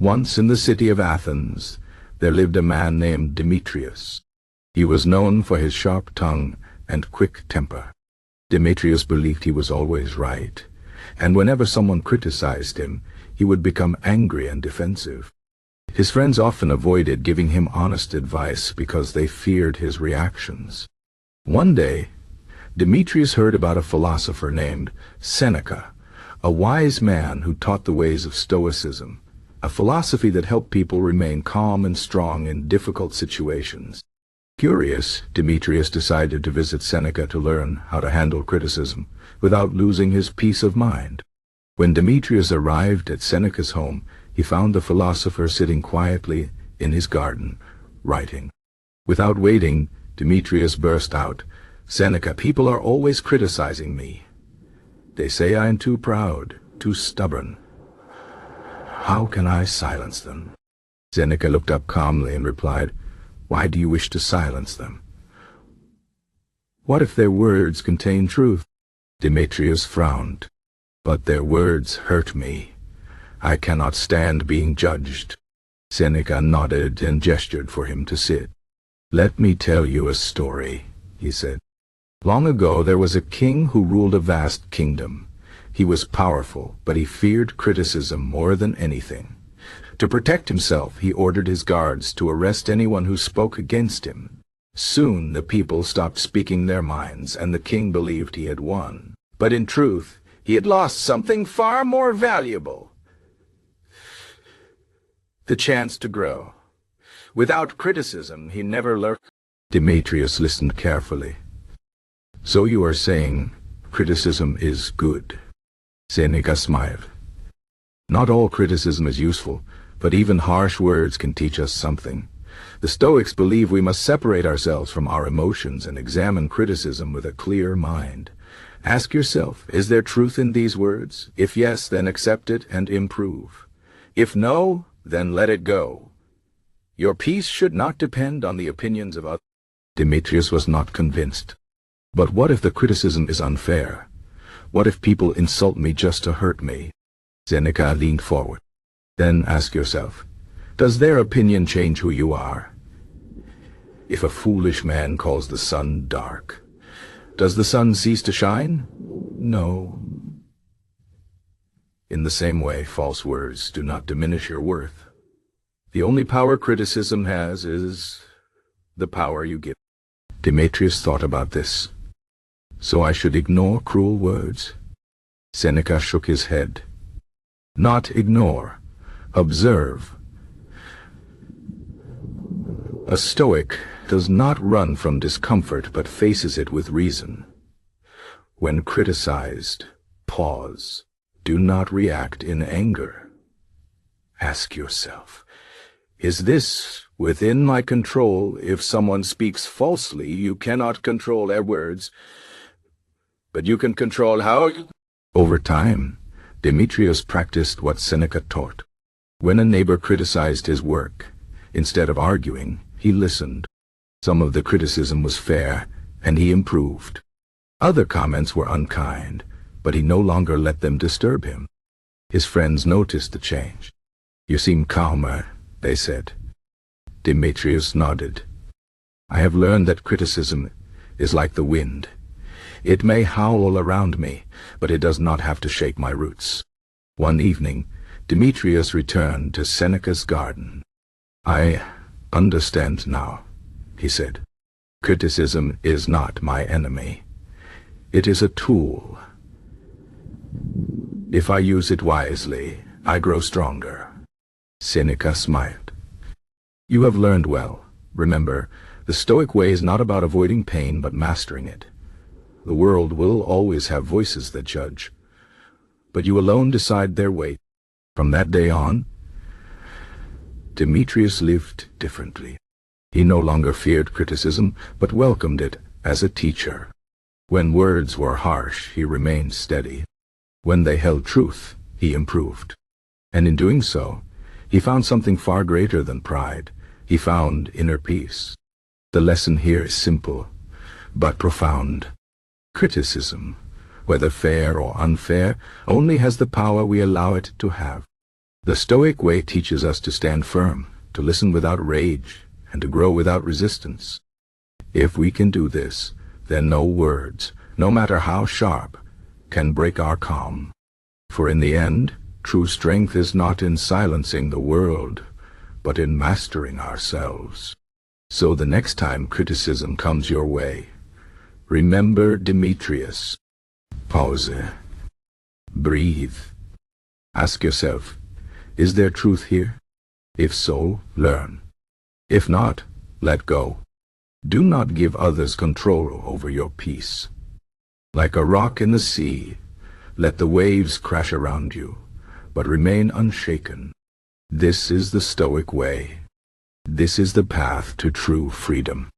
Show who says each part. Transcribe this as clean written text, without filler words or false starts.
Speaker 1: Once in the city of Athens, there lived a man named Demetrius. He was known for his sharp tongue and quick temper. Demetrius believed he was always right, and whenever someone criticized him, he would become angry and defensive. His friends often avoided giving him honest advice because they feared his reactions. One day, Demetrius heard about a philosopher named Seneca, a wise man who taught the ways of Stoicism, a philosophy that helped people remain calm and strong in difficult situations. Curious, Demetrius decided to visit Seneca to learn how to handle criticism without losing his peace of mind. When Demetrius arrived at Seneca's home, he found the philosopher sitting quietly in his garden, writing. Without waiting, Demetrius burst out, "Seneca, people are always criticizing me. They say I am too proud, too stubborn. How can I silence them?" Seneca looked up calmly and replied, "Why do you wish to silence them? What if their words contain truth?" Demetrius frowned. "But their words hurt me. I cannot stand being judged." Seneca nodded and gestured for him to sit. "Let me tell you a story," he said. "Long ago there was a king who ruled a vast kingdom. He was powerful, but he feared criticism more than anything. To protect himself, he ordered his guards to arrest anyone who spoke against him. Soon the people stopped speaking their minds, and the king believed he had won. But in truth, he had lost something far more valuable: the chance to grow. Without criticism, he never learned." Demetrius listened carefully. "So you are saying criticism is good?" Seneca smiled. "Not all criticism is useful, but even harsh words can teach us something. The Stoics believe we must separate ourselves from our emotions and examine criticism with a clear mind. Ask yourself, is there truth in these words? If yes, then accept it and improve. If no, then let it go. Your peace should not depend on the opinions of others." Demetrius was not convinced. "But what if the criticism is unfair? What if people insult me just to hurt me?" Seneca leaned forward. "Then ask yourself, does their opinion change who you are? If a foolish man calls the sun dark, does the sun cease to shine? No. In the same way, false words do not diminish your worth. The only power criticism has is the power you give." Demetrius thought about this. "So I should ignore cruel words?" Seneca shook his head. "Not ignore. Observe. A Stoic does not run from discomfort but faces it with reason. When criticized, pause. Do not react in anger. Ask yourself, is this within my control? If someone speaks falsely, you cannot control their words, but you can control how you..." Over time, Demetrius practiced what Seneca taught. When a neighbor criticized his work, instead of arguing, he listened. Some of the criticism was fair, and he improved. Other comments were unkind, but he no longer let them disturb him. His friends noticed the change. "You seem calmer," they said. Demetrius nodded. "I have learned that criticism is like the wind. It may howl around me, but it does not have to shake my roots." One evening, Demetrius returned to Seneca's garden. "I understand now," he said. "Criticism is not my enemy. It is a tool. If I use it wisely, I grow stronger." Seneca smiled. "You have learned well. Remember, the Stoic way is not about avoiding pain but mastering it. The world will always have voices that judge, but you alone decide their weight." From that day on, Demetrius lived differently. He no longer feared criticism, but welcomed it as a teacher. When words were harsh, he remained steady. When they held truth, he improved. And in doing so, he found something far greater than pride. He found inner peace. The lesson here is simple, but profound. Criticism, whether fair or unfair, only has the power we allow it to have. The Stoic way teaches us to stand firm, to listen without rage, and to grow without resistance. If we can do this, then no words, no matter how sharp, can break our calm. For in the end, true strength is not in silencing the world, but in mastering ourselves. So the next time criticism comes your way, remember Demetrius. Pause. Breathe. Ask yourself, is there truth here? If so, learn. If not, let go. Do not give others control over your peace. Like a rock in the sea, let the waves crash around you, but remain unshaken. This is the Stoic way. This is the path to true freedom.